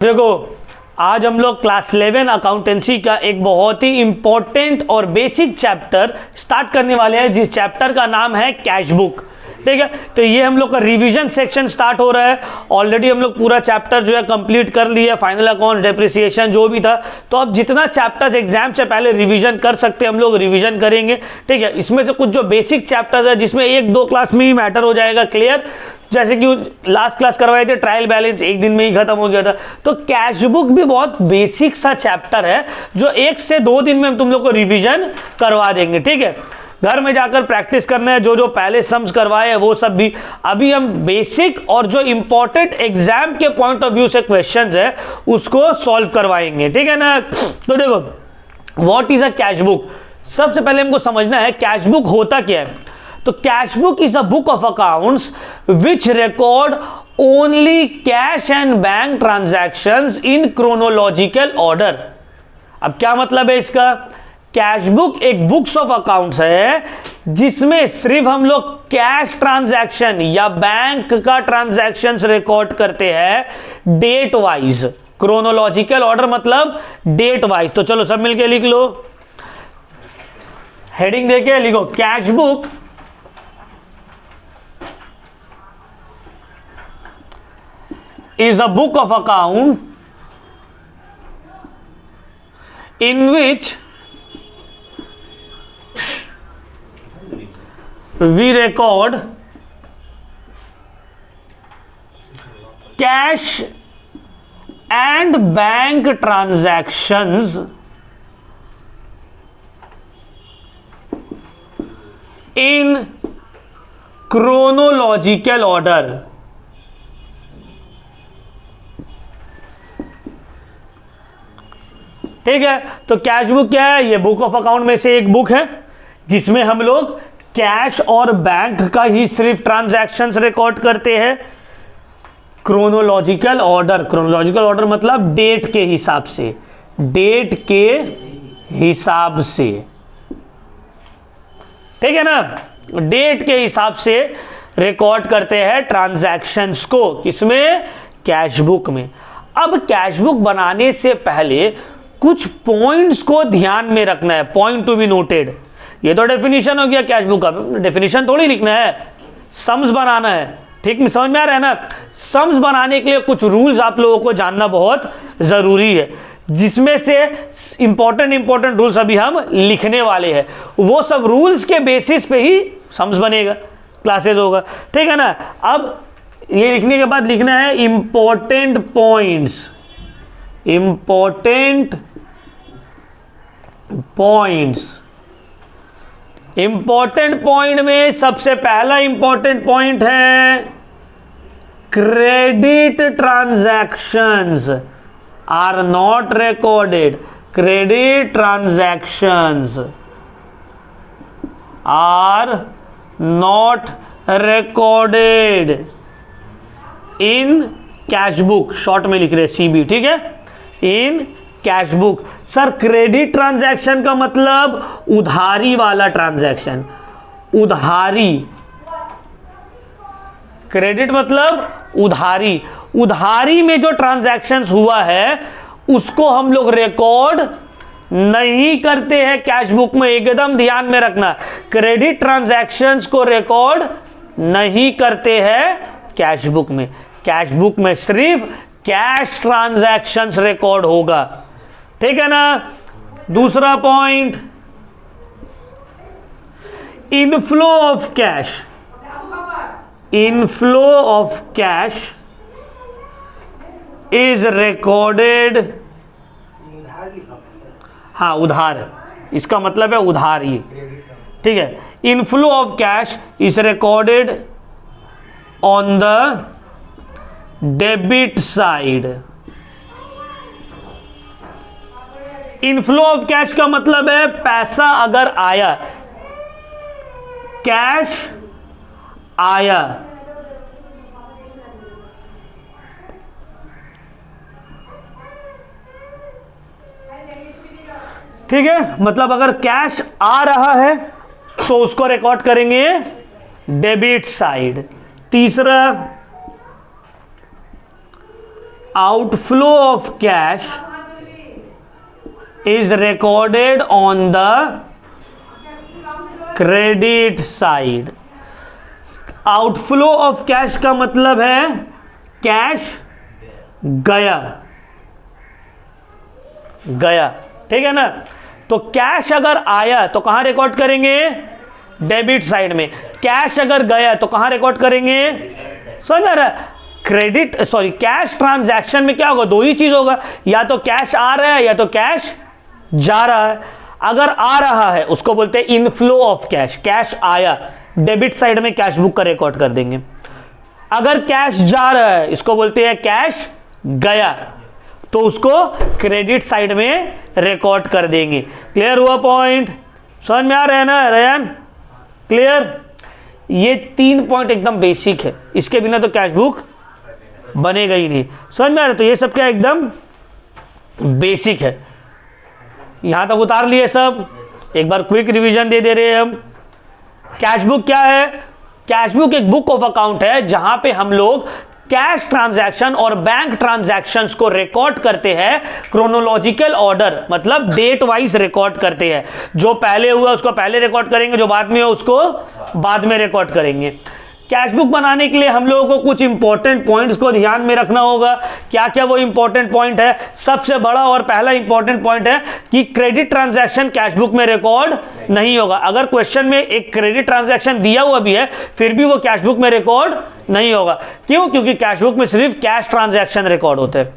देखो, आज हम लोग क्लास 11 अकाउंटेंसी का एक बहुत ही इंपॉर्टेंट और बेसिक चैप्टर स्टार्ट करने वाले हैं, जिस चैप्टर का नाम है कैश बुक। ठीक है, तो ये हम लोग का रिवीजन सेक्शन स्टार्ट हो रहा है। ऑलरेडी हम लोग पूरा चैप्टर जो है कंप्लीट कर लिया, फाइनल अकाउंट, डेप्रिसिएशन जो भी था। तो अब जितना चैप्टर्स एग्जाम से पहले रिवीजन कर सकते हैं हम लोग रिवीजन करेंगे। ठीक है, इसमें से कुछ जो बेसिक चैप्टर्स है जिसमें एक दो क्लास में ही मैटर हो जाएगा क्लियर, जैसे कि लास्ट क्लास करवाए थे ट्रायल बैलेंस, एक दिन में ही खत्म हो गया था। तो कैश बुक भी बहुत बेसिक सा चैप्टर है जो 1 से 2 दिन में हम तुम लोग को रिवीजन करवा देंगे। ठीक है, घर में जाकर प्रैक्टिस करना है, जो जो पहले सम्स करवाए हैं वो सब भी। अभी हम बेसिक और जो इंपॉर्टेंट एग्जाम के पॉइंट ऑफ व्यू से क्वेश्चंस है उसको सॉल्व करवाएंगे। ठीक है ना। तो देखो, what is a cash book. सबसे पहले हमको समझना है कैश बुक होता क्या है। तो cash book is a book of accounts which record only cash and bank transactions in chronological order. अब क्या मतलब है इसका। कैश बुक एक बुक्स ऑफ अकाउंट्स है जिसमें सिर्फ हम लोग कैश ट्रांजैक्शन या बैंक का ट्रांजैक्शंस रिकॉर्ड करते हैं डेट वाइज। क्रोनोलॉजिकल ऑर्डर मतलब डेट वाइज। तो चलो सब मिलके लिख लो, हेडिंग देके लिखो, cash book is a book of account in which we record cash and bank transactions in chronological order। ठीक है, तो कैश बुक क्या है। ये बुक ऑफ अकाउंट में से एक बुक है जिसमें हम लोग कैश और बैंक का ही सिर्फ ट्रांजैक्शंस रिकॉर्ड करते हैं क्रोनोलॉजिकल ऑर्डर। क्रोनोलॉजिकल ऑर्डर मतलब डेट के हिसाब से, डेट के हिसाब से। ठीक है ना, डेट के हिसाब से रिकॉर्ड करते हैं ट्रांजैक्शंस को, किसमें, कैश बुक में। अब कैश बुक बनाने से पहले कुछ पॉइंट्स को ध्यान में रखना है, पॉइंट टू बी नोटेड। ये तो डेफिनेशन हो गया कैश बुक का, डेफिनेशन थोड़ी लिखना है, सम्स बनाना है। ठीक, समझ में आ रहा है ना। सम्स बनाने के लिए कुछ रूल्स आप लोगों को जानना बहुत जरूरी है, जिसमें से इंपॉर्टेंट रूल्स अभी हम लिखने वाले हैं। वो सब रूल्स के बेसिस पे ही सम्स बनेगा, क्लासेस होगा। ठीक है ना। अब ये लिखने के बाद लिखना है इंपॉर्टेंट पॉइंट्स। इंपॉर्टेंट पॉइंट में सबसे पहला इंपॉर्टेंट पॉइंट है credit transactions are not recorded. Credit transactions are not recorded in cash book, शॉर्ट में लिख रहे सीबी। ठीक है, in cash book. Sir credit transaction का मतलब उधारी वाला ट्रांजैक्शन, उधारी। क्रेडिट मतलब उधारी, उधारी में जो ट्रांजैक्शंस हुआ है उसको हम लोग रिकॉर्ड नहीं करते हैं कैश बुक में। एकदम ध्यान में रखना, क्रेडिट ट्रांजैक्शंस को रिकॉर्ड नहीं करते हैं कैश बुक में। कैश बुक में सिर्फ कैश ट्रांजैक्शंस रिकॉर्ड होगा। ठीक है ना। दूसरा point, inflow of cash. Inflow of cash is recorded. हाँ, उधार, इसका मतलब है उधार ही। ठीक है, inflow of cash is recorded on the debit side. Inflow of cash का मतलब है पैसा अगर आया, कैश आया, ठीक है, मतलब अगर कैश आ रहा है तो उसको रिकॉर्ड करेंगे डेबिट साइड। तीसरा, outflow of cash is recorded on the credit side. Outflow of cash का मतलब है कैश गया, ठीक है ना। तो कैश अगर आया तो कहां रिकॉर्ड करेंगे? डेबिट साइड में। कैश अगर गया तो कहां रिकॉर्ड करेंगे? समझ आ रहा है? कैश ट्रांजैक्शन में क्या होगा? दो ही चीज होगा, या तो कैश आ रहा है या तो कैश जा रहा है। अगर आ रहा है उसको बोलते हैं इनफ्लो ऑफ कैश, कैश आया, डेबिट साइड में कैश बुक का रिकॉर्ड कर देंगे। अगर कैश जा रहा है इसको बोलते हैं कैश गया, तो उसको क्रेडिट साइड में रिकॉर्ड कर देंगे। क्लियर हुआ पॉइंट? समझ में आ रहा है ना रयान? क्लियर? ये 3 पॉइंट एकदम बेसिक है, इसके बिना तो कैश बुक बनेगा ही नहीं। समझ में आ रहा है? तो ये सब क्या एकदम बेसिक है। यहां तक उतार लिए सब। एक बार क्विक रिवीजन दे रहे हैं हम। कैश बुक क्या है? कैश बुक एक बुक ऑफ अकाउंट है जहां पे हम लोग कैश ट्रांजैक्शन और बैंक ट्रांजैक्शंस को रिकॉर्ड करते हैं क्रोनोलॉजिकल ऑर्डर, मतलब डेट वाइज रिकॉर्ड करते हैं। जो पहले हुआ उसको पहले रिकॉर्ड करेंगे, जो बाद में हो उसको बाद में रिकॉर्ड करेंगे। कैश बुक बनाने के लिए हम लोगों को कुछ इंपॉर्टेंट पॉइंट्स को ध्यान में रखना होगा। क्या क्या वो इंपॉर्टेंट पॉइंट है? सबसे बड़ा और पहला इंपॉर्टेंट पॉइंट है कि क्रेडिट ट्रांजैक्शन कैश बुक में रिकॉर्ड नहीं होगा। अगर क्वेश्चन में एक क्रेडिट ट्रांजैक्शन दिया हुआ भी है फिर भी वो कैश बुक में रिकॉर्ड नहीं होगा। क्यों? क्योंकि कैश बुक में सिर्फ कैश ट्रांजैक्शन रिकॉर्ड होते हैं।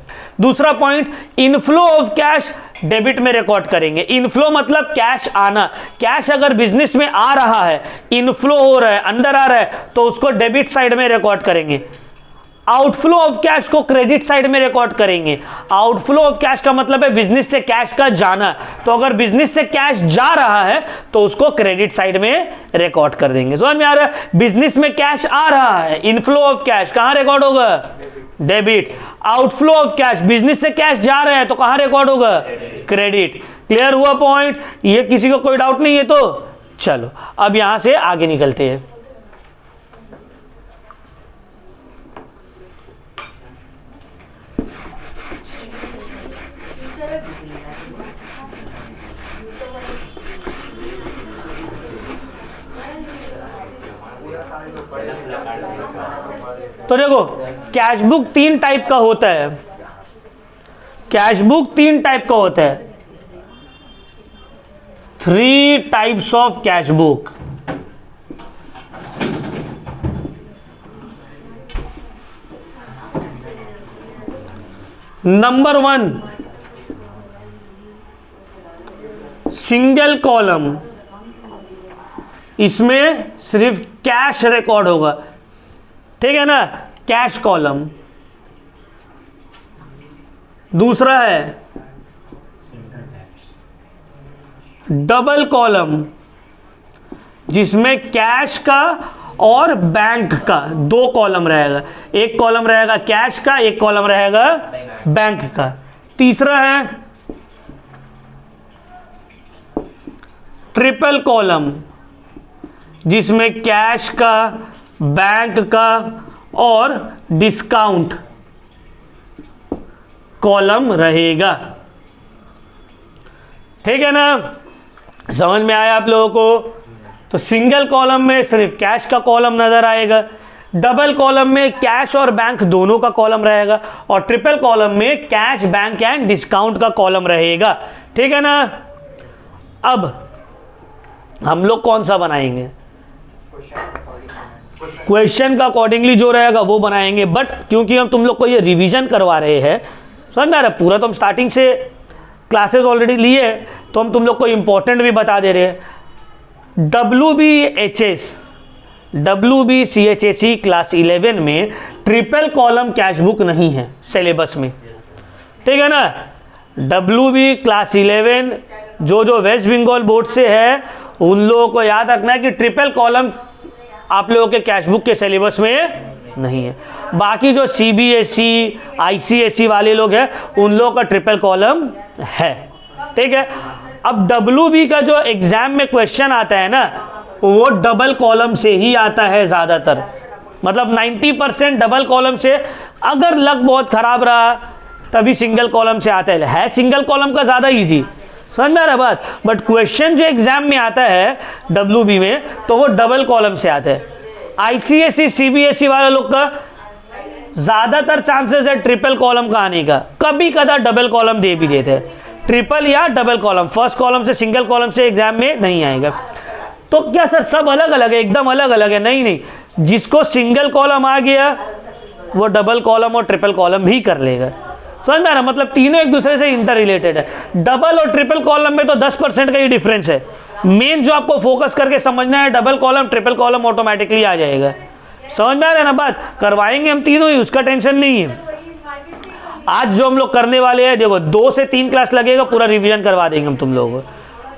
दूसरा point, inflow of cash debit में रिकॉर्ड करेंगे। इनफ्लो मतलब कैश आना। कैश अगर बिजनेस में आ रहा है, इनफ्लो हो रहा है, अंदर आ रहा है, तो उसको डेबिट साइड में रिकॉर्ड करेंगे। आउटफ्लो ऑफ कैश को क्रेडिट साइड में रिकॉर्ड करेंगे। आउटफ्लो ऑफ कैश का मतलब है बिजनेस से कैश का जाना। तो अगर बिजनेस से कैश जा रहा है तो उसको क्रेडिट साइड में रिकॉर्ड कर देंगे। समझ में आ रहा है? बिजनेस में कैश आ रहा है, इनफ्लो ऑफ कैश कहां रिकॉर्ड होगा? Debit. Outflow of cash, business से कैश जा रहा है तो कहां रिकॉर्ड होगा? क्रेडिट। क्लियर हुआ पॉइंट? ये किसी को कोई डाउट नहीं है? तो चलो अब यहां से आगे निकलते हैं। तो देखो, कैश बुक 3 टाइप का होता है। कैश बुक 3 टाइप का होता है। 3 types of cash book. Number 1, single column. इसमें सिर्फ कैश रिकॉर्ड होगा, ठीक है ना? Cash column. दूसरा है डबल कॉलम, जिसमें कैश का और बैंक का 2 कॉलम रहेगा। एक कॉलम रहेगा कैश का, एक कॉलम रहेगा बैंक का। तीसरा है ट्रिपल कॉलम, जिसमें कैश का, बैंक का और डिस्काउंट कॉलम रहेगा। ठीक है ना? समझ में आया आप लोगों को? तो सिंगल कॉलम में सिर्फ कैश का कॉलम नजर आएगा, डबल कॉलम में कैश और बैंक दोनों का कॉलम रहेगा, और ट्रिपल कॉलम में कैश, बैंक एंड डिस्काउंट का कॉलम रहेगा। ठीक है ना? अब हम लोग कौन सा बनाएंगे? क्वेश्चन का अकॉर्डिंगली जो रहेगा वो बनाएंगे। बट क्योंकि हम तुम लोग को ये रिवीजन करवा रहे हैं, समझ में आ रहा है? पूरा तो हम स्टार्टिंग से क्लासेस ऑलरेडी लिए, तो हम तुम लोग को इंपॉर्टेंट भी बता दे रहे हैं। WBCHSE क्लास 11 में ट्रिपल कॉलम कैश बुक नहीं है सिलेबस में, ठीक है ना? WB क्लास 11 जो वेस्ट बंगाल बोर्ड से है उन लोगों को याद रखना है कि ट्रिपल कॉलम आप लोगों के कैश बुक के सिलेबस में नहीं है। बाकी जो CBSE, ICSE वाले लोग हैं उन लोगों का ट्रिपल कॉलम है। ठीक है? अब WB का जो एग्जाम में क्वेश्चन आता है ना, वो डबल कॉलम से ही आता है ज़्यादातर। मतलब 90% डबल कॉलम से अगर लक बहुत खराब रहा तभी सिंगल कॉलम से आता है सिंगल कॉलम का ज़्यादा ईजी, समझ में आ रहा है बात। बट क्वेश्चन जो एग्जाम में आता है WB में तो वो डबल कॉलम से आता है। ICSE CBSE वाले लोग का ज़्यादातर चांसेस है ट्रिपल कॉलम का आने का, कभी कदा डबल कॉलम दे भी देते हैं, ट्रिपल या डबल कॉलम, फर्स्ट कॉलम से सिंगल कॉलम से एग्जाम में नहीं आएगा। तो क्या सर सब अलग अलग है? एकदम अलग अलग है, नहीं नहीं, जिसको सिंगल कॉलम आ गया वो डबल कॉलम और ट्रिपल कॉलम भी कर लेगा, समझ में आ रहा? मतलब तीनों एक दूसरे से इंटर रिलेटेड है। डबल और ट्रिपल कॉलम में तो 10% का ही डिफरेंस है। मेन जो आपको फोकस करके समझना है double column triple column automatically आ जाएगा, समझ में आ रहा है ना बात। करवाएंगे हम तीनों ही, उसका टेंशन नहीं है। आज जो हम लोग करने वाले हैं देखो 2 से 3 क्लास लगेगा, पूरा रिवीजन करवा देंगे हम तुम लोगों को।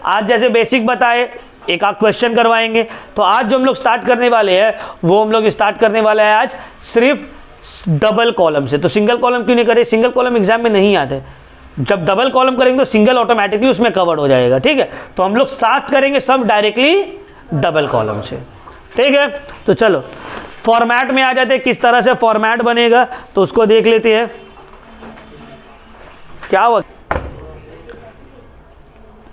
आज जैसे बेसिक बताए एक आध क्वेश्चन करवाएंगे, तो आज जो हम लोग स्टार्ट करने वाले हैं वो हम लोग स्टार्ट करने वाले हैं आज सिर्फ डबल कॉलम से। तो सिंगल कॉलम क्यों नहीं करें? सिंगल कॉलम एग्जाम में नहीं आते, जब डबल कॉलम करेंगे तो सिंगल ऑटोमेटिकली उसमें कवर्ड हो जाएगा, ठीक है। तो हम लोग स्टार्ट करेंगे सब डायरेक्टली डबल कॉलम से, ठीक है। तो चलो फॉर्मेट में आ जाते हैं, किस तरह से फॉर्मेट बनेगा तो उसको देख लेते हैं। क्या हुआ?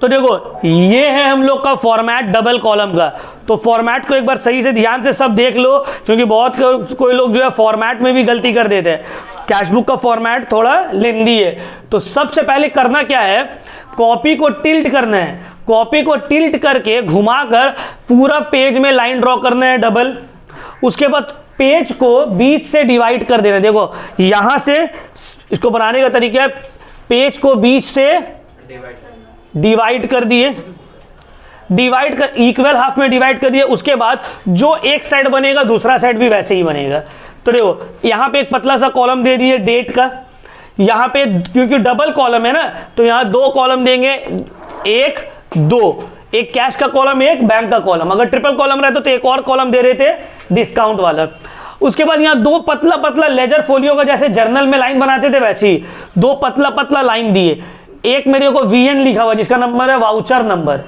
तो देखो ये है हम लोग का फॉर्मेट डबल कॉलम का। तो फॉर्मेट को एक बार सही से ध्यान से सब देख लो, क्योंकि बहुत कोई लोग जो है फॉर्मेट में भी गलती कर देते हैं। कैशबुक का फॉर्मेट थोड़ा लेंदी है। तो सबसे पहले करना क्या है, कॉपी को टिल्ट करना है। कॉपी को टिल्ट करके घुमाकर पूरा पेज में लाइन ड्रॉ करना है डबल। उसके बाद पेज को बीच से डिवाइड कर देना। देखो यहां से इसको बनाने का तरीका है, पेज को बीच से डिवाइड कर दिए, डिवाइड कर इक्वल हाफ में डिवाइड कर दिए। उसके बाद जो एक साइड बनेगा दूसरा साइड भी वैसे ही बनेगा। तो देखो यहां पे एक पतला सा कॉलम दे दिए डेट का, यहां पे क्योंकि डबल कॉलम है ना तो यहां 2 कॉलम देंगे, 1 2, एक कैश का कॉलम एक बैंक का कॉलम। अगर ट्रिपल कॉलम रहता तो एक और कॉलम दे रहे थे डिस्काउंट वाला। उसके बाद यहाँ 2 पतला पतला लेजर फोलियो का, जैसे जर्नल में लाइन बनाते थे वैसे ही 2 पतला पतला लाइन दिए। एक मेरे को VN लिखा हुआ जिसका नंबर है वाउचर नंबर,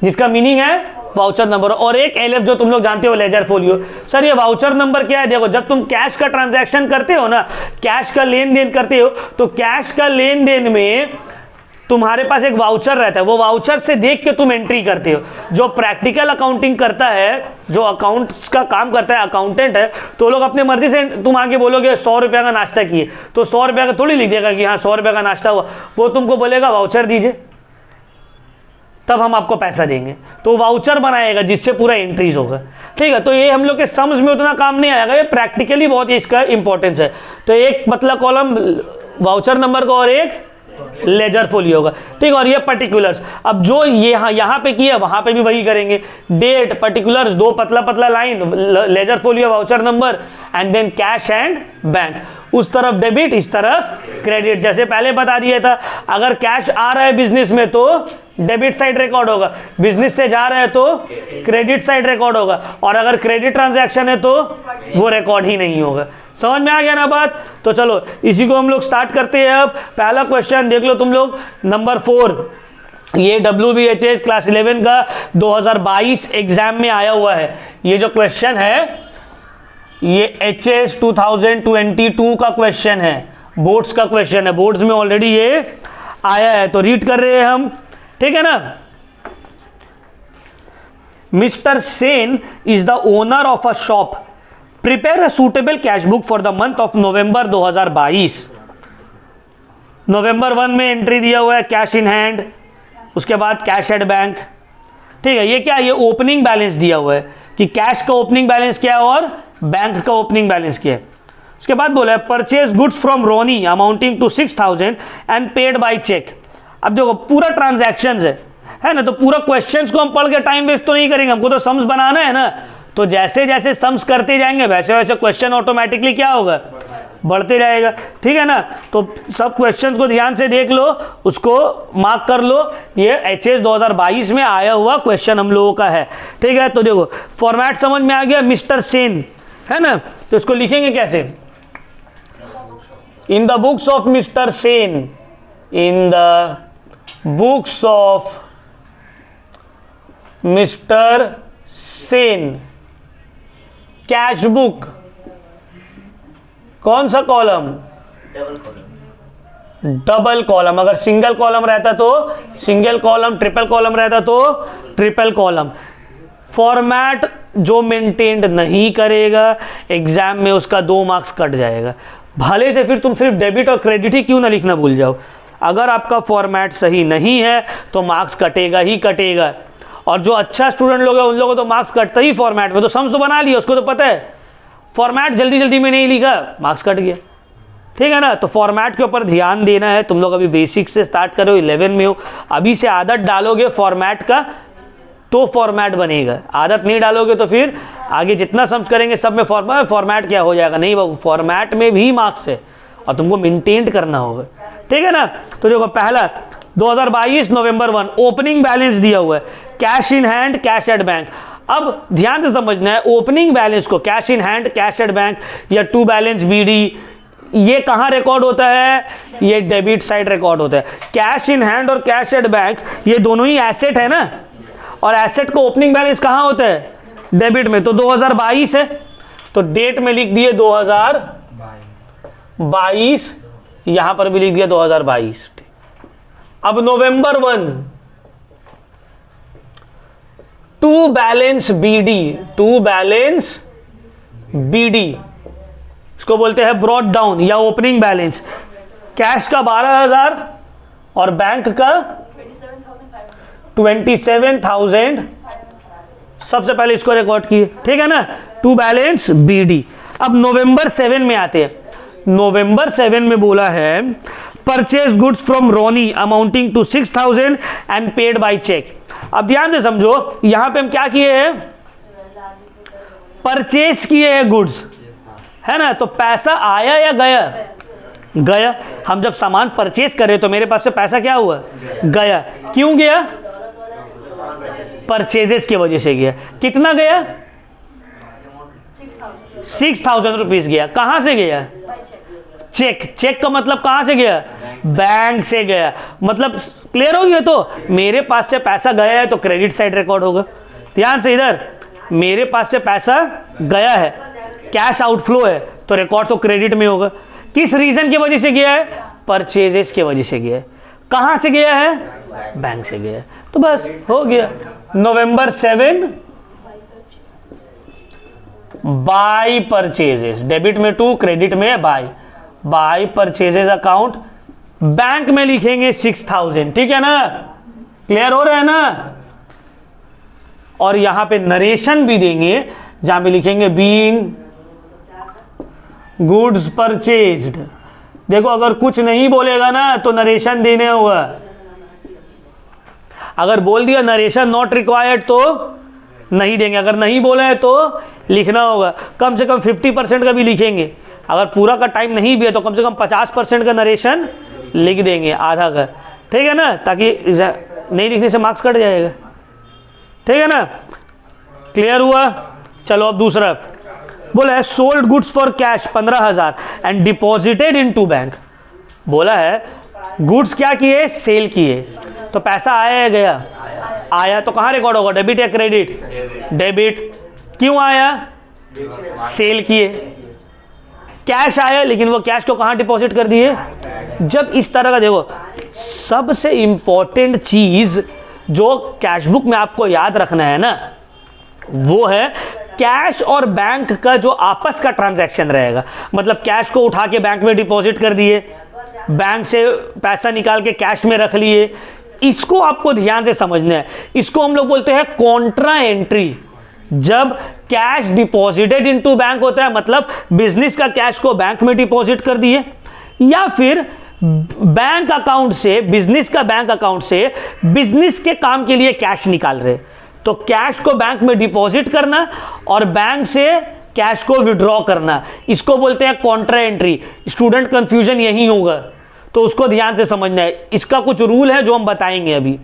जिसका मीनिंग है वाउचर नंबर, और एक LF जो तुम लोग जानते हो लेजर फोलियो। सर ये वाउचर नंबर क्या है? देखो जब तुम कैश का ट्रांजैक्शन करते हो ना, कैश का लेन देन करते हो, तो कैश का लेन देन में तुम्हारे पास एक वाउचर रहता है, वो वाउचर से देख के तुम एंट्री करते हो। जो प्रैक्टिकल अकाउंटिंग करता है, जो अकाउंट्स का काम करता है, अकाउंटेंट है, तो लोग अपने मर्जी से तुम आगे बोलोगे 100 रुपये का नाश्ता किए तो 100 रुपये का थोड़ी लिख देगा कि हाँ 100 रुपये का नाश्ता हुआ। वो तुमको बोलेगा वाउचर दीजिए, तब हम आपको पैसा देंगे। तो वाउचर बनाएगा जिससे पूरा एंट्रीज होगा, ठीक है। तो ये हम लोग के सम्स में उतना काम नहीं आएगा, ये प्रैक्टिकली बहुत ही इसका इंपॉर्टेंस है। तो एक पतला कॉलम वाउचर नंबर का और एक लेजर फोलियो का, ठीक। और ये पर्टिकुलर्स, अब जो यहाँ पे किया वहां पे भी वही करेंगे। डेट, पर्टिकुलर्स, 2 पतला पतला line, ledger folio, voucher number, and then cash and bank. उस तरफ डेबिट, इस तरफ क्रेडिट। जैसे पहले बता दिया था, अगर कैश आ रहा है बिजनेस में तो डेबिट साइड रिकॉर्ड होगा, बिजनेस से जा रहा है तो क्रेडिट साइड रिकॉर्ड होगा, और अगर क्रेडिट ट्रांजैक्शन है तो वो रिकॉर्ड ही नहीं होगा। समझ में आ गया ना बात? तो चलो इसी को हम लोग स्टार्ट करते हैं। अब पहला क्वेश्चन देख लो तुम लोग, नंबर 4। ये WBHS क्लास 11 का 2022 एग्जाम में आया हुआ है। ये जो क्वेश्चन है ये HS 2022 का क्वेश्चन है, बोर्ड्स का क्वेश्चन है, बोर्ड्स में ऑलरेडी ये आया है। तो रीड कर रहे हैं हम, ठीक है ना। Mister Sen is the owner of a shop, prepare a suitable cash book for the month of November 2022। नवंबर 1 में एंट्री दिया हुआ है कैश इन हैंड, उसके बाद कैश एट बैंक, ठीक है। ये क्या है? ये ओपनिंग बैलेंस दिया हुआ है कि कैश का ओपनिंग बैलेंस क्या है और बैंक का ओपनिंग बैलेंस क्या है। उसके बाद बोला है purchase goods from Ronnie amounting to 6000 and paid by cheque. अब देखो पूरा ट्रांजैक्शन है ना, तो पूरा क्वेश्चंस को हम पढ़ के टाइम वेस्ट तो नहीं करेंगे, हमको तो सम्स बनाना है ना। तो जैसे जैसे सम्स करते जाएंगे वैसे वैसे क्वेश्चन ऑटोमेटिकली क्या होगा, बढ़ते जाएगा, ठीक है ना। तो सब क्वेश्चंस को ध्यान से देख लो, उसको मार्क कर लो। ये HS 2022 में आया हुआ क्वेश्चन हम लोगों का है, ठीक है। तो देखो फॉर्मेट समझ में आ गया, मिस्टर सेन है ना, तो इसको लिखेंगे कैसे? In the books of mister Sen, in the books of mister Sen cash book कौन सा कॉलम? Double column. अगर सिंगल कॉलम रहता तो सिंगल कॉलम, ट्रिपल कॉलम रहता तो ट्रिपल कॉलम। फॉर्मेट जो मेंटेन्ड नहीं करेगा एग्जाम में उसका 2 मार्क्स कट जाएगा। भले से फिर तुम सिर्फ डेबिट और क्रेडिट ही क्यों ना लिखना भूल जाओ, अगर आपका फॉर्मेट सही नहीं है तो मार्क्स कटेगा ही कटेगा। और जो अच्छा स्टूडेंट लोग हैं उन लोगों को तो मार्क्स कटता ही फॉर्मेट में, तो सम्स तो बना लिया, उसको तो पता है फॉर्मेट जल्दी जल्दी में नहीं लिखा, मार्क्स कट गया। ठीक है ना, तो फॉर्मेट के ऊपर ध्यान देना है। तुम लोग अभी बेसिक से स्टार्ट करो, 11 में हो, अभी से आदत डालोगे फॉर्मेट का तो फॉर्मेट बनेगा। आदत नहीं डालोगे तो फिर आगे जितना सम्स करेंगे सब में फॉर्मेट क्या हो जाएगा, नहीं बाबू फॉर्मेट में भी मार्क्स है और तुमको मेंटेन करना होगा। ठीक है ना, तो देखो पहला 2022 नवंबर 1 ओपनिंग बैलेंस दिया हुआ है, cash in hand, cash at bank. अब ध्यान से समझना है, ओपनिंग बैलेंस को cash in hand, cash at bank या टू बैलेंस बीडी, ये कहाँ रिकॉर्ड होता है? ये डेबिट साइड रिकॉर्ड होता है। कैश इन हैंड और कैश एट बैंक ये दोनों ही एसेट है ना, और एसेट को ओपनिंग बैलेंस कहाँ होता है? डेबिट में। तो 2022 है तो डेट में लिख दिए 2022, यहां पर भी लिख दिया 2022। अब November 1 to balance BD, to balance BD इसको बोलते हैं ब्रॉट डाउन या ओपनिंग बैलेंस। कैश का 12,000 और बैंक का 27,000 सबसे पहले इसको रिकॉर्ड किए। ठीक है ना, टू बैलेंस बीडी। अब नवंबर 7 में आते हैं। नवंबर 7 में बोला है purchase goods from Ronnie amounting to 6,000 and paid by cheque. अब ध्यान से समझो, यहां पे हम क्या किए हैं? परचेज किए हैं गुड्स, है ना, तो पैसा आया या गया? गया। हम जब सामान परचेज करें तो मेरे पास से पैसा क्या हुआ? गया। क्यों गया? परचेजेस की वजह से गया। कितना गया? 6,000 रुपीज गया। कहां से गया? चेक। चेक का मतलब कहां से गया? बैंक से गया। मतलब क्लियर हो गया? तो मेरे पास से पैसा गया है तो क्रेडिट साइड रिकॉर्ड होगा। ध्यान से, इधर मेरे पास से पैसा गया है, कैश आउटफ्लो है, तो रिकॉर्ड तो क्रेडिट में होगा। किस रीजन की वजह से गया है? परचेजेस की वजह से गया है। कहां से गया है? बैंक से गया है। तो बस हो गया। नवंबर 7 बाय परचेजेस, डेबिट में 2, क्रेडिट में by. By purchases account bank में लिखेंगे 6,000। ठीक है ना, क्लियर हो रहा है ना। और यहां पे नरेशन भी देंगे जहां पे लिखेंगे बीइंग गुड्स परचेज्ड। देखो अगर कुछ नहीं बोलेगा ना तो नरेशन देने होगा। अगर बोल दिया नरेशन नॉट रिक्वायर्ड तो नहीं देंगे। अगर नहीं बोला है तो लिखना होगा। कम से कम 50% का भी लिखेंगे। अगर पूरा का टाइम नहीं भी है तो कम से कम 50% का नरेशन लिख देंगे, आधा का। ठीक है ना, ताकि नहीं लिखने से मार्क्स कट जाएगा। ठीक है ना, क्लियर हुआ। चलो अब दूसरा बोला है sold goods for cash 15,000 and deposited in to bank. बोला है गुड्स क्या किए? सेल किए। तो पैसा आया या गया? आया। तो कहां रिकॉर्ड होगा? डेबिट या क्रेडिट? डेबिट। क्यों आया? सेल किए। कैश आया, लेकिन वो कैश को कहां डिपॉजिट कर दिए? जब इस तरह का देखो, सबसे इंपॉर्टेंट चीज जो कैश बुक में आपको याद रखना है ना, वो है कैश और बैंक का जो आपस का ट्रांजैक्शन रहेगा। मतलब कैश को उठा के बैंक में डिपॉजिट कर दिए, बैंक से पैसा निकाल के कैश में रख लिए, इसको आपको ध्यान से समझना है। इसको हम लोग बोलते हैं कॉन्ट्रा एंट्री। जब कैश डिपॉजिटेड इनटू बैंक होता है मतलब बिजनेस का कैश को बैंक में डिपॉजिट कर दिए, या फिर बैंक अकाउंट से, बिजनेस का बैंक अकाउंट से बिजनेस के काम के लिए कैश निकाल रहे, तो कैश को बैंक में डिपॉजिट करना और बैंक से कैश को विड्रॉ करना, इसको बोलते हैं कॉन्ट्रा एंट्री। स्टूडेंट कंफ्यूजन यही होगा, तो उसको ध्यान से समझना है। इसका कुछ रूल है जो हम बताएंगे अभी।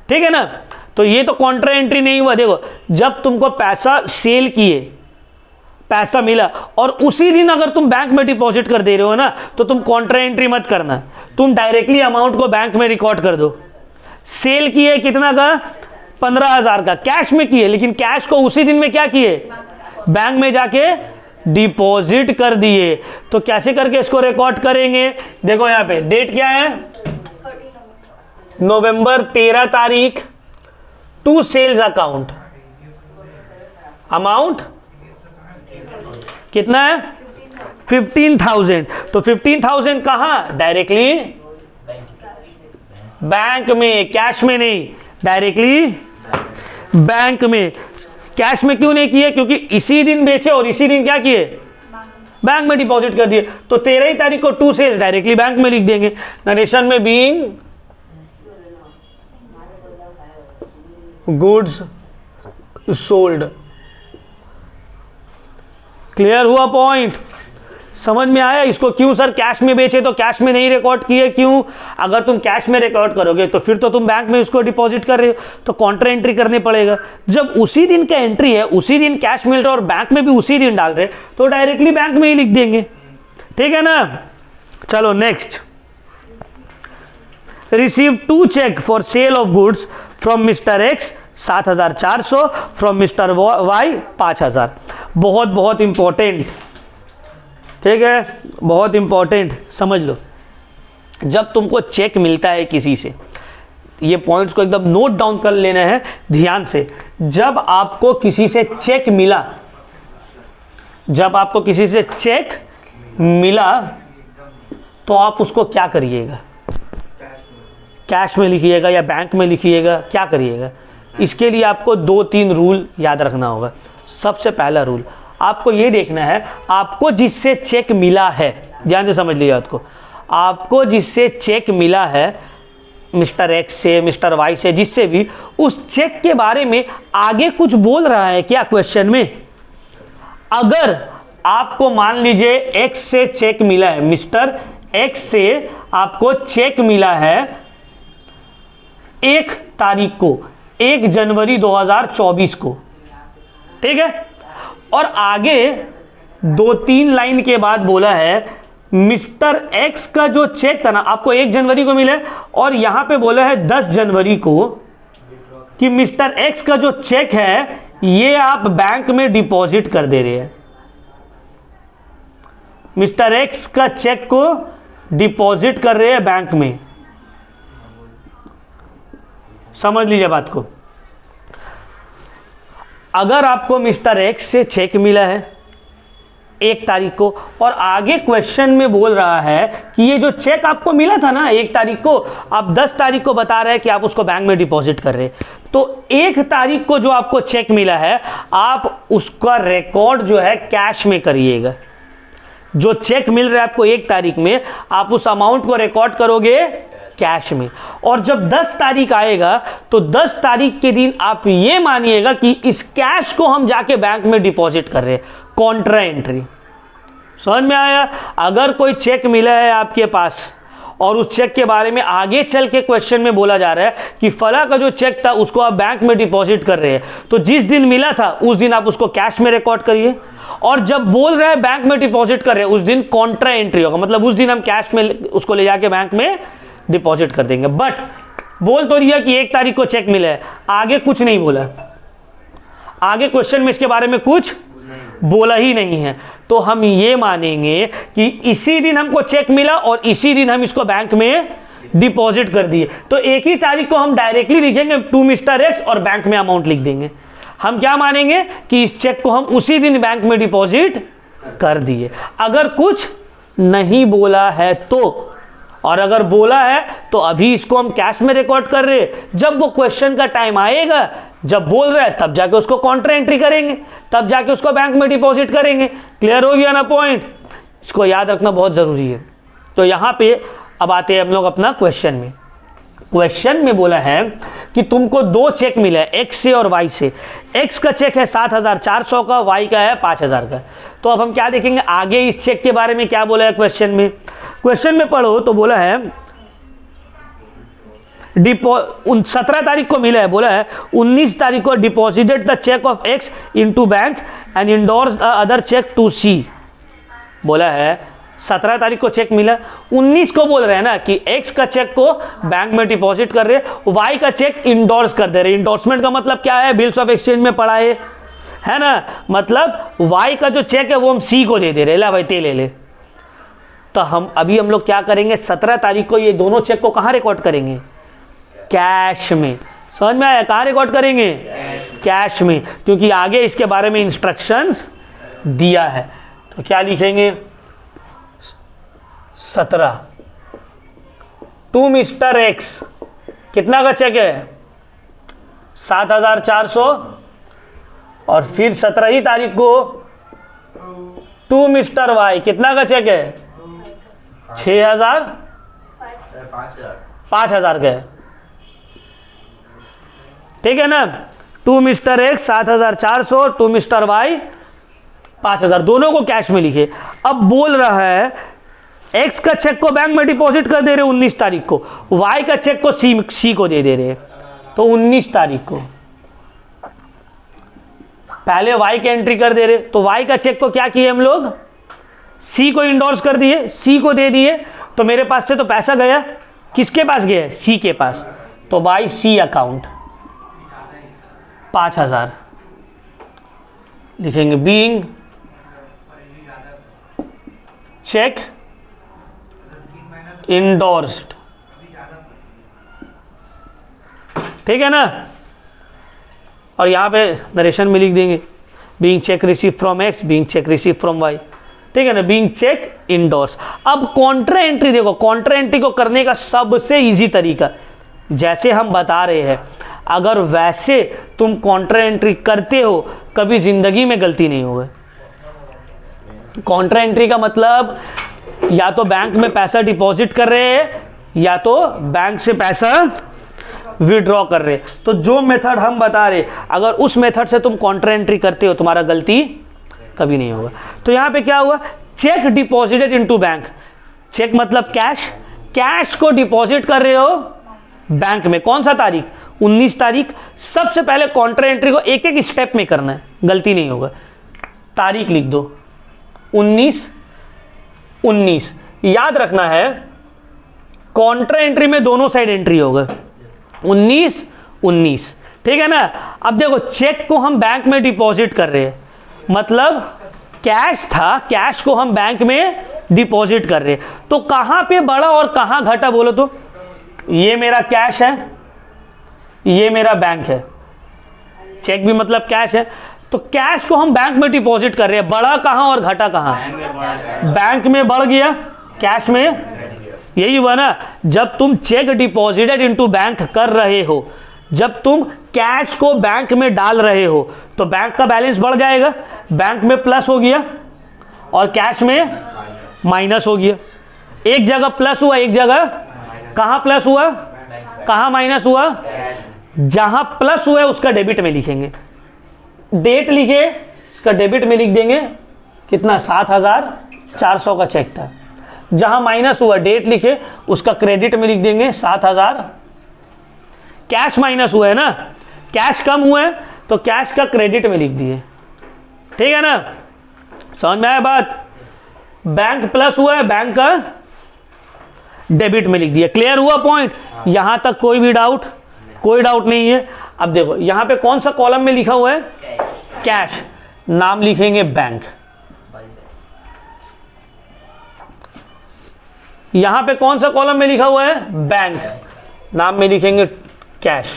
ठीक है ना, तो ये तो कॉन्ट्रा एंट्री नहीं हुआ। देखो जब तुमको पैसा सेल किए, पैसा मिला और उसी दिन अगर तुम बैंक में डिपॉजिट कर दे रहे हो ना, तो तुम कॉन्ट्रा एंट्री मत करना, तुम डायरेक्टली अमाउंट को बैंक में रिकॉर्ड कर दो। सेल किए कितना का? 15,000 का, कैश में किए, लेकिन कैश को उसी दिन में क्या किए? बैंक में जाके डिपॉजिट कर दिए। तो कैसे करके इसको रिकॉर्ड करेंगे? देखो यहाँ पे डेट क्या है, नवंबर 13 तारीख, टू सेल्स अकाउंट, अमाउंट कितना है 15,000। तो 15,000 कहां? डायरेक्टली बैंक में, कैश में नहीं, डायरेक्टली बैंक में। कैश में क्यों नहीं किए? क्योंकि इसी दिन बेचे और इसी दिन क्या किए, बैंक में डिपॉजिट कर दिए। तो 13 तारीख को टू सेल्स डायरेक्टली बैंक में लिख देंगे, नरेशन में बीइंग गुड्स सोल्ड। क्लियर हुआ पॉइंट? समझ में आया? इसको क्यों सर कैश में बेचे तो कैश में नहीं रिकॉर्ड किए, क्यों? अगर तुम कैश में रिकॉर्ड करोगे तो फिर तो तुम बैंक में उसको डिपॉजिट कर रहे हो, तो कॉन्ट्रा एंट्री करने पड़ेगा। जब उसी दिन का एंट्री है, उसी दिन कैश मिल रहा है और बैंक में भी उसी दिन डाल रहे, तो डायरेक्टली बैंक में ही लिख देंगे। ठीक है ना? चलो next, receive 2 cheque for sale of goods from mister X 7,400, from mister Y 5,000। बहुत बहुत इंपॉर्टेंट, ठीक है, बहुत इंपॉर्टेंट, समझ लो। जब तुमको चेक मिलता है किसी से, ये पॉइंट्स को एकदम नोट डाउन कर लेना है ध्यान से। जब आपको किसी से चेक मिला, जब आपको किसी से चेक मिला तो आप उसको क्या करिएगा? कैश में लिखिएगा या बैंक में लिखिएगा, क्या करिएगा? इसके लिए आपको 2-3 रूल याद रखना होगा। सबसे पहला रूल, आपको ये देखना है आपको जिससे चेक मिला है, ध्यान से समझ लीजिए बात को, आपको जिससे चेक मिला है, मिस्टर एक्स से, मिस्टर वाई से, जिससे भी, उस चेक के बारे में आगे कुछ बोल रहा है क्या क्वेश्चन में? अगर आपको मान लीजिए एक्स से चेक मिला है, मिस्टर एक्स से आपको चेक मिला है 1 तारीख को, 1 जनवरी 2024 को, ठीक है, और आगे 2-3 लाइन के बाद बोला है मिस्टर एक्स का जो चेक था ना, आपको 1 जनवरी को मिला, और यहां पे बोला है 10 जनवरी को कि मिस्टर एक्स का जो चेक है ये आप बैंक में डिपॉजिट कर दे रहे हैं। मिस्टर एक्स का चेक को डिपॉजिट कर रहे हैं बैंक में। समझ लीजिए बात को। अगर आपको मिस्टर एक्स से चेक मिला है 1 तारीख को, और आगे क्वेश्चन में बोल रहा है कि ये जो चेक आपको मिला था ना 1 तारीख को, आप 10 तारीख को बता रहे हैं कि आप उसको बैंक में डिपॉजिट कर रहे हैं, तो 1 तारीख को जो आपको चेक मिला है आप उसका रिकॉर्ड जो है कैश में करिएगा। जो चेक मिल रहा है आपको 1 तारीख में, आप उस अमाउंट को रिकॉर्ड करोगे कैश में। और जब 10 तारीख आएगा तो 10 तारीख के दिन आप ये मानिएगा कि इस कैश को हम जाके बैंक में डिपॉजिट कर रहे हैं, कॉन्ट्रा एंट्री। समझ में आया? अगर कोई चेक मिला है आपके पास और उस चेक के बारे में आगे चल के क्वेश्चन में बोला जा रहा है कि फला का जो चेक था उसको आप बैंक में डिपॉजिट कर रहे हैं, तो जिस दिन मिला था उस दिन आप उसको कैश में रिकॉर्ड करिए, और जब बोल रहे हैं बैंक में डिपॉजिट कर रहे हैं उस दिन कॉन्ट्रा एंट्री होगा, मतलब उस दिन हम कैश में उसको ले जाके बैंक में डिपॉजिट कर देंगे। बट बोल तो दिया कि 1 तारीख को चेक मिला है, आगे कुछ नहीं बोला, आगे क्वेश्चन में इसके बारे में कुछ बोला ही नहीं है, तो हम ये मानेंगे कि इसी दिन हमको चेक मिला और इसी दिन हम इसको बैंक में डिपॉजिट कर दिए। तो 1 ही तारीख को हम डायरेक्टली लिखेंगे टू मिस्टर एक्स और बैंक में अमाउंट लिख देंगे। हम क्या मानेंगे कि इस चेक को हम उसी दिन बैंक में डिपॉजिट कर दिए। अगर कुछ नहीं बोला है तो, और अगर बोला है तो अभी इसको हम कैश में रिकॉर्ड कर रहे हैं, जब वो क्वेश्चन का टाइम आएगा, जब बोल रहा है तब जाके उसको कॉन्ट्रा एंट्री करेंगे, तब जाके उसको बैंक में डिपॉजिट करेंगे। क्लियर हो गया ना पॉइंट? इसको याद रखना बहुत जरूरी है। तो यहां पे अब आते हैं हम लोग अपना क्वेश्चन में। क्वेश्चन में बोला है कि तुमको 2 चेक मिला है एक्स से और वाई से। एक्स का चेक है 7,400 का, वाई का है 5,000 का। तो अब हम क्या देखेंगे आगे इस चेक के बारे में क्या बोला है क्वेश्चन में। क्वेश्चन में पढ़ो तो बोला है 17 तारीख को मिला है, बोला है 19 तारीख को deposited the cheque of X into bank and endorse the other cheque to C. बोला है 17 तारीख को चेक मिला, 19 को बोल रहे हैं ना कि एक्स का चेक को बैंक में डिपॉजिट कर रहे, वाई का चेक इंडोर्स कर दे रहे। इंडोर्समेंट का मतलब क्या है? बिल्स ऑफ एक्सचेंज में पढ़ा है ना, मतलब वाई का जो चेक है वो हम सी को दे दे रहे, ला भाई ते ले ले। तो हम लोग क्या करेंगे, 17 तारीख को ये दोनों चेक को कहाँ रिकॉर्ड करेंगे, कैश में। समझ में आया, कहाँ रिकॉर्ड करेंगे, कैश में, क्योंकि आगे इसके बारे में इंस्ट्रक्शंस दिया है। तो क्या लिखेंगे, 17 टू मिस्टर एक्स, कितना का चेक है, 7,400, और फिर 17 ही तारीख को टू मिस्टर वाई, कितना का चेक है, 6,000 5,000 का है, ठीक है ना। To mister X 7,400, to mister Y 5,000, दोनों को कैश में लिखे। अब बोल रहा है एक्स का चेक को बैंक में डिपॉजिट कर दे रहे 19 तारीख को, वाई का चेक को सी को दे रहे, तो 19 तारीख को पहले वाई की एंट्री कर दे रहे, तो वाई का चेक को क्या किए हम लोग, सी को इंडोर्स कर दिए, सी को दे दिए, तो मेरे पास से तो पैसा गया, किसके पास गया, सी के पास, तो बाई सी अकाउंट 5,000 लिखेंगे, बीइंग चेक इंडोर्स्ड, ठीक है ना। और यहां पे नरेशन में लिख देंगे being cheque receive from X, being cheque receive from Y, ठीक है ना, बीइंग चेक इंडोर्स। अब कॉन्ट्रा एंट्री देखो, कॉन्ट्रा एंट्री को करने का सबसे इजी तरीका, जैसे हम बता रहे हैं, अगर वैसे तुम कॉन्ट्रा एंट्री करते हो कभी जिंदगी में गलती नहीं होगी। कॉन्ट्रा एंट्री का मतलब या तो बैंक में पैसा डिपॉजिट कर रहे हैं या तो बैंक से पैसा विड्रॉ कर रहे। तो जो मेथड हम बता रहे, अगर उस मेथड से तुम कॉन्ट्रा एंट्री करते हो तुम्हारा गलती कभी नहीं होगा। तो यहां पे क्या हुआ, cheque deposited into bank, cheque मतलब कैश, कैश को डिपॉजिट कर रहे हो बैंक में, कौन सा तारीख, 19 तारीख। सबसे पहले कॉन्ट्रा एंट्री को एक एक स्टेप में करना है, गलती नहीं होगा। तारीख लिख दो 19 याद रखना है, कॉन्ट्रा एंट्री में दोनों साइड एंट्री होगा, 19, ठीक है ना। अब देखो चेक को हम बैंक में डिपॉजिट कर रहे हैं, मतलब कैश था, कैश को हम बैंक में डिपॉजिट कर रहे हैं, तो कहां पे बढ़ा और कहां घटा बोलो तो, ये मेरा कैश है, ये मेरा बैंक है, चेक भी मतलब कैश है, तो कैश को हम बैंक में डिपॉजिट कर रहे हैं, बढ़ा कहां और घटा कहां, बैंक में बढ़ गया, कैश में, यही हुआ ना। जब तुम चेक डिपॉजिटेड इनटू बैंक कर रहे हो, जब तुम कैश को बैंक में डाल रहे हो तो बैंक का बैलेंस बढ़ जाएगा, बैंक में प्लस हो गया और कैश में माइनस हो गया। एक जगह प्लस हुआ, एक जगह कहां प्लस हुआ, कहां माइनस हुआ, जहां प्लस हुआ है उसका डेबिट में लिखेंगे, डेट लिखे इसका डेबिट में लिख देंगे, कितना 7,400 का चेक था। जहां माइनस हुआ डेट लिखे उसका क्रेडिट में लिख देंगे 7,000। कैश माइनस हुआ है ना, कैश कम हुआ है तो कैश का क्रेडिट में लिख दिए, ठीक है ना, समझ में आया बात। बैंक प्लस हुआ है, बैंक का डेबिट में लिख दिया, क्लियर हुआ पॉइंट, यहां तक कोई भी डाउट, कोई डाउट नहीं है। अब देखो यहां पे कौन सा कॉलम में लिखा हुआ है, कैश, नाम लिखेंगे बैंक, यहां पे कौन सा कॉलम में लिखा हुआ है, बैंक, नाम में लिखेंगे कैश।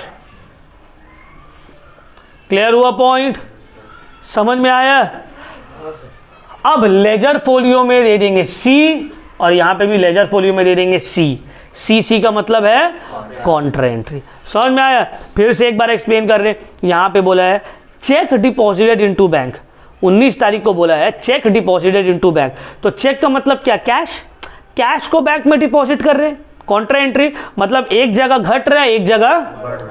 क्लियर हुआ पॉइंट, समझ में आया। अब लेजर फोलियो में दे देंगे सी, और यहां पे भी लेजर फोलियो में दे देंगे सी का मतलब है कॉन्ट्रा एंट्री, समझ में आया। फिर से एक बार एक्सप्लेन कर रहे, यहां पे बोला है चेक डिपॉजिटेड इनटू बैंक, 19 तारीख को बोला है चेक डिपॉजिटेड इनटू बैंक, तो चेक का मतलब क्या, कैश, कैश को बैंक में डिपॉजिट कर रहे हैं, कॉन्ट्रा एंट्री मतलब एक जगह घट रहा है एक जगह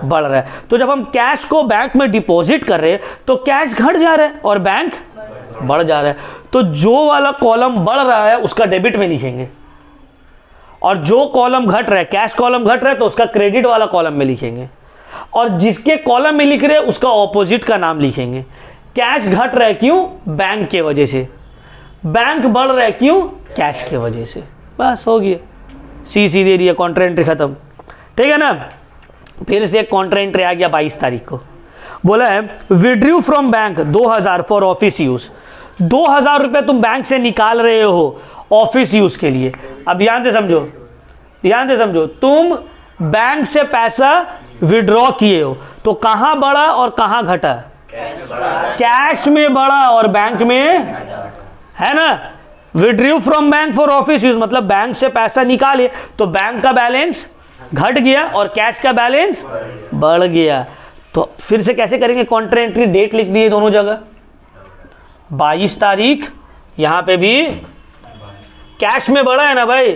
बढ़ रहा है। तो जब हम कैश को बैंक में डिपॉजिट कर रहे हैं तो कैश घट जा रहा है और बैंक बढ़ जा रहा है, तो जो वाला कॉलम बढ़ रहा है उसका डेबिट में लिखेंगे, और जो कॉलम घट रहा है, कैश कॉलम घट रहा है तो उसका क्रेडिट वाला कॉलम में लिखेंगे, और जिसके कॉलम में लिख रहे हैं उसका ऑपोजिट का नाम लिखेंगे। कैश घट रहा है क्यों, बैंक के वजह से, बैंक बढ़ रहा है क्यों, कैश के वजह से, बस हो गया, सी दे दिया, कॉन्ट्रा एंट्री खत्म, ठीक है ना। फिर से एक कॉन्ट्रा एंट्री आ गया 22 तारीख को, बोला है withdrew from bank 2000 for office use. 2000 रुपये तुम बैंक से निकाल रहे हो ऑफिस यूज के लिए। अब ध्यान से समझो, ध्यान से समझो, तुम बैंक से पैसा विड्रॉ किए हो तो कहां बढ़ा और कहां घटा? कैश में बढ़ा और बैंक में, है ना। Withdrew from bank for office use मतलब बैंक से पैसा निकाले तो बैंक का बैलेंस घट गया और कैश का बैलेंस बढ़ गया। तो फिर से कैसे करेंगे? कॉन्ट्रा एंट्री डेट लिख दिए दोनों जगह, 22 तारीख। यहां पे भी कैश में बढ़ा है ना भाई,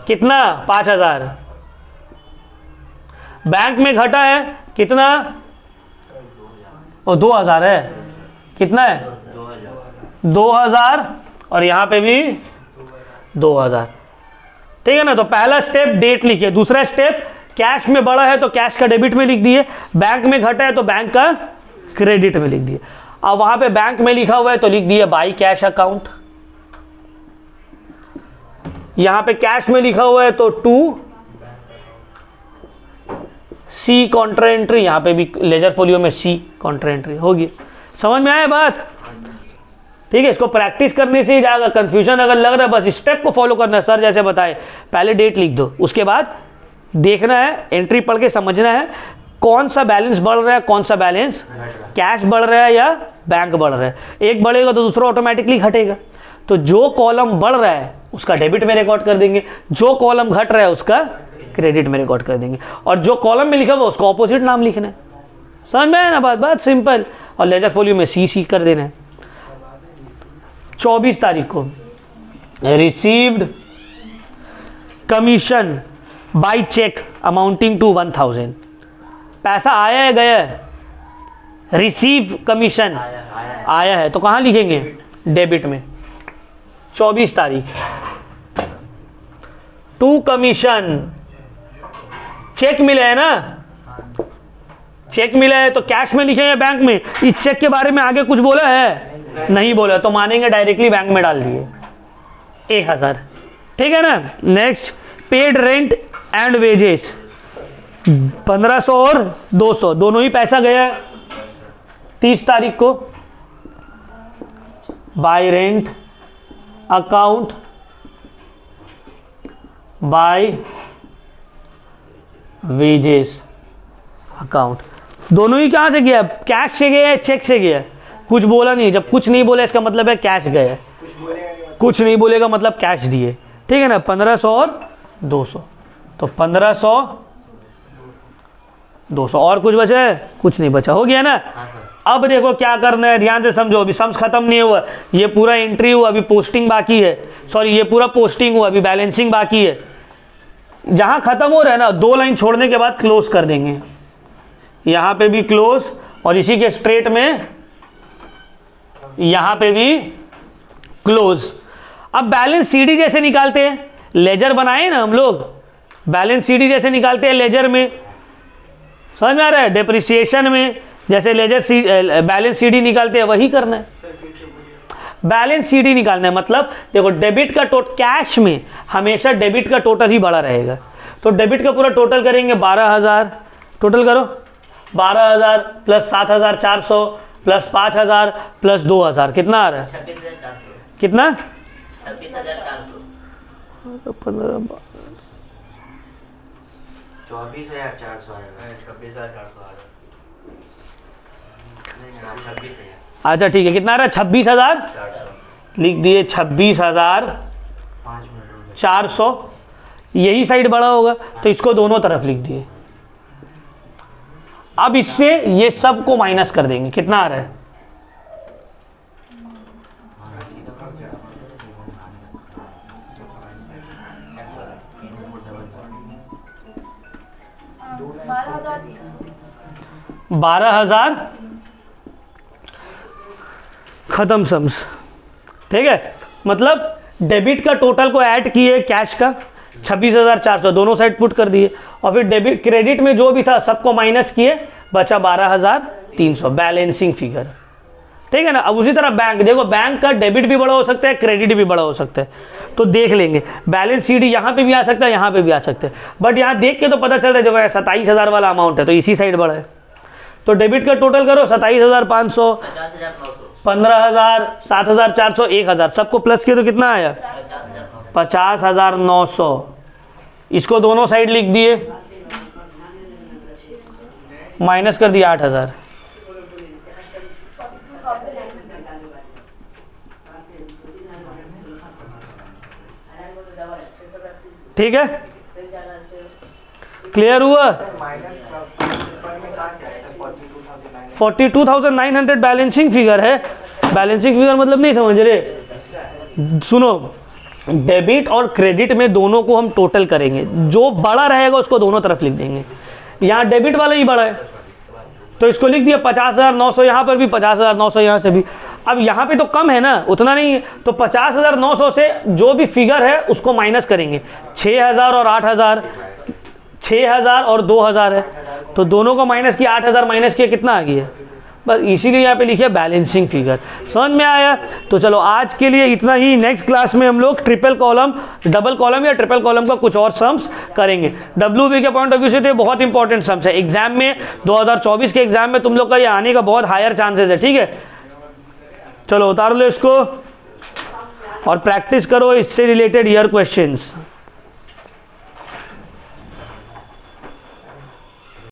कितना? 5000। बैंक में घटा है कितना? और 2000 है, कितना है? 2000 और यहां पे भी 2000, ठीक है ना। तो पहला स्टेप डेट लिखिए, दूसरा स्टेप कैश में बढ़ा है तो कैश का डेबिट में लिख दिए, बैंक में घटा है तो बैंक का क्रेडिट में लिख दिए। अब वहां पे बैंक में लिखा हुआ है तो लिख दिए बाई कैश अकाउंट, यहां पे कैश में लिखा हुआ है तो टू सी कॉन्ट्रा एंट्री, यहां पे भी लेजर फोलियो में सी कॉन्ट्रा एंट्री होगी। समझ में आया बात? ठीक है, इसको प्रैक्टिस करने से ही जाएगा। कंफ्यूजन अगर लग रहा है बस स्टेप को फॉलो करना है, सर जैसे बताए। पहले डेट लिख दो, उसके बाद देखना है, एंट्री पढ़ के समझना है कौन सा बैलेंस बढ़ रहा है, कौन सा बैलेंस कैश बढ़ रहा है या बैंक बढ़ रहा है। एक बढ़ेगा तो दूसरा ऑटोमेटिकली घटेगा। तो जो कॉलम बढ़ रहा है उसका डेबिट में रिकॉर्ड कर देंगे, जो कॉलम घट रहा है उसका क्रेडिट में रिकॉर्ड कर देंगे, और जो कॉलम में लिखा हुआ उसका ऑपोजिट नाम लिखना है। समझ में आया ना बात? बात सिंपल। और लेजर फोलियो में सी कर देना है। 24 तारीख को received commission by cheque amounting to 1000। पैसा आया है गया है? रिसीव कमीशन आया है तो कहां लिखेंगे? डेबिट में। 24 तारीख टू कमीशन, चेक मिला है ना, चेक मिला है तो कैश में लिखेंगे बैंक में? इस चेक के बारे में आगे कुछ बोला है? नहीं बोला, तो मानेंगे डायरेक्टली बैंक में डाल दिए 1000, ठीक है ना। Next paid rent and wages 1500 और 200 दोनों ही पैसा गया है। 30 तारीख को bye rent account by wages account, दोनों ही कहां से गया? कैश से गया है, चेक से गया है? कुछ बोला नहीं। जब कुछ नहीं बोला इसका मतलब है कैश गया, कुछ नहीं बोलेगा मतलब कैश दिए, ठीक है ना। 1500 और 200 तो 1500 200 और कुछ बचा है? कुछ नहीं बचा, हो गया ना। अब देखो क्या करना है, ध्यान से समझो। अभी सम्स खत्म नहीं हुआ, ये पूरा एंट्री हुआ, अभी पोस्टिंग बाकी है। सॉरी, ये पूरा पोस्टिंग हुआ, अभी बैलेंसिंग बाकी है। जहां खत्म हो रहा है ना, 2 लाइन छोड़ने के बाद क्लोज कर देंगे। यहां पे भी क्लोज और इसी के स्ट्रेट में यहां पे भी क्लोज। अब बैलेंस सीडी जैसे निकालते हैं, लेजर बनाए ना हम लोग, बैलेंस सीडी जैसे निकालते हैं लेजर में, समझ में आ रहा है? डेप्रिसिएशन में जैसे लेजर बैलेंस सीडी निकालते हैं वही करना है। बैलेंस सीडी निकालना है मतलब देखो डेबिट का कैश में हमेशा डेबिट का टोटल ही बड़ा रहेगा। तो डेबिट का पूरा टोटल करेंगे 12000, टोटल करो 12000 प्लस 7400 प्लस 5000 प्लस 2000, कितना आ रहा है? 26,400। कितना? 26,400। 24,400 अच्छा ठीक है, कितना आ रहा है? 26,000 लिख दिए, 26,400। यही साइड बड़ा होगा तो इसको दोनों तरफ लिख दिए। अब इससे ये सब को माइनस कर देंगे, कितना आ रहा है? बारह हजार खत्म सम्स, ठीक है। मतलब डेबिट का टोटल को ऐड किए कैश का 26,400 दोनों साइड पुट कर दिए, और फिर डेबिट क्रेडिट में जो भी था सबको माइनस किए, बचा 12,300 बैलेंसिंग फिगर, ठीक है ना। अब उसी तरह बैंक, देखो बैंक का डेबिट भी बड़ा हो सकता है, क्रेडिट भी बड़ा हो सकता है, तो देख लेंगे। बैलेंस शीट यहाँ पे भी आ सकता है, यहाँ पे भी आ सकता है, बट यहाँ देख के तो पता चल रहा है जब 27,000 वाला अमाउंट है तो इसी साइड बड़ा है। तो डेबिट का टोटल करो 27,500, 15,000, 7,400, 1,000, सबको प्लस किए तो कितना आया 50,900। इसको दोनों साइड लिख दिए, माइनस कर दिया 8,000। ठीक है, क्लियर हुआ? 42,900 बैलेंसिंग फिगर है। बैलेंसिंग फिगर मतलब नहीं समझ रहे? सुनो, डेबिट और क्रेडिट में दोनों को हम टोटल करेंगे, जो बड़ा रहेगा उसको दोनों तरफ लिख देंगे। यहाँ डेबिट वाला ही बड़ा है तो इसको लिख दिया 50,900, यहाँ पर भी 50,900, यहाँ से भी। अब यहाँ पे तो कम है ना, उतना नहीं है, तो 50,900 से जो भी फिगर है उसको माइनस करेंगे। 6,000 और 8,000, 6,000 और 2,000 है, तो दोनों को माइनस किया, 8,000 माइनस किया, कितना आ गया? बस इसीलिए यहाँ पे लिखे बैलेंसिंग फिगर। समझ में आया? तो चलो आज के लिए इतना ही। नेक्स्ट क्लास में हम लोग ट्रिपल कॉलम, डबल कॉलम या ट्रिपल कॉलम का कुछ और सम्स करेंगे। WB के पॉइंट ऑफ व्यू से तो ये बहुत इंपॉर्टेंट सम्स है। एग्जाम में 2024 के एग्जाम में तुम लोग का ये आने का बहुत हायर चांसेस है। ठीक है, चलो उतार लो इसको और प्रैक्टिस करो इससे रिलेटेड ईयर क्वेश्चंस।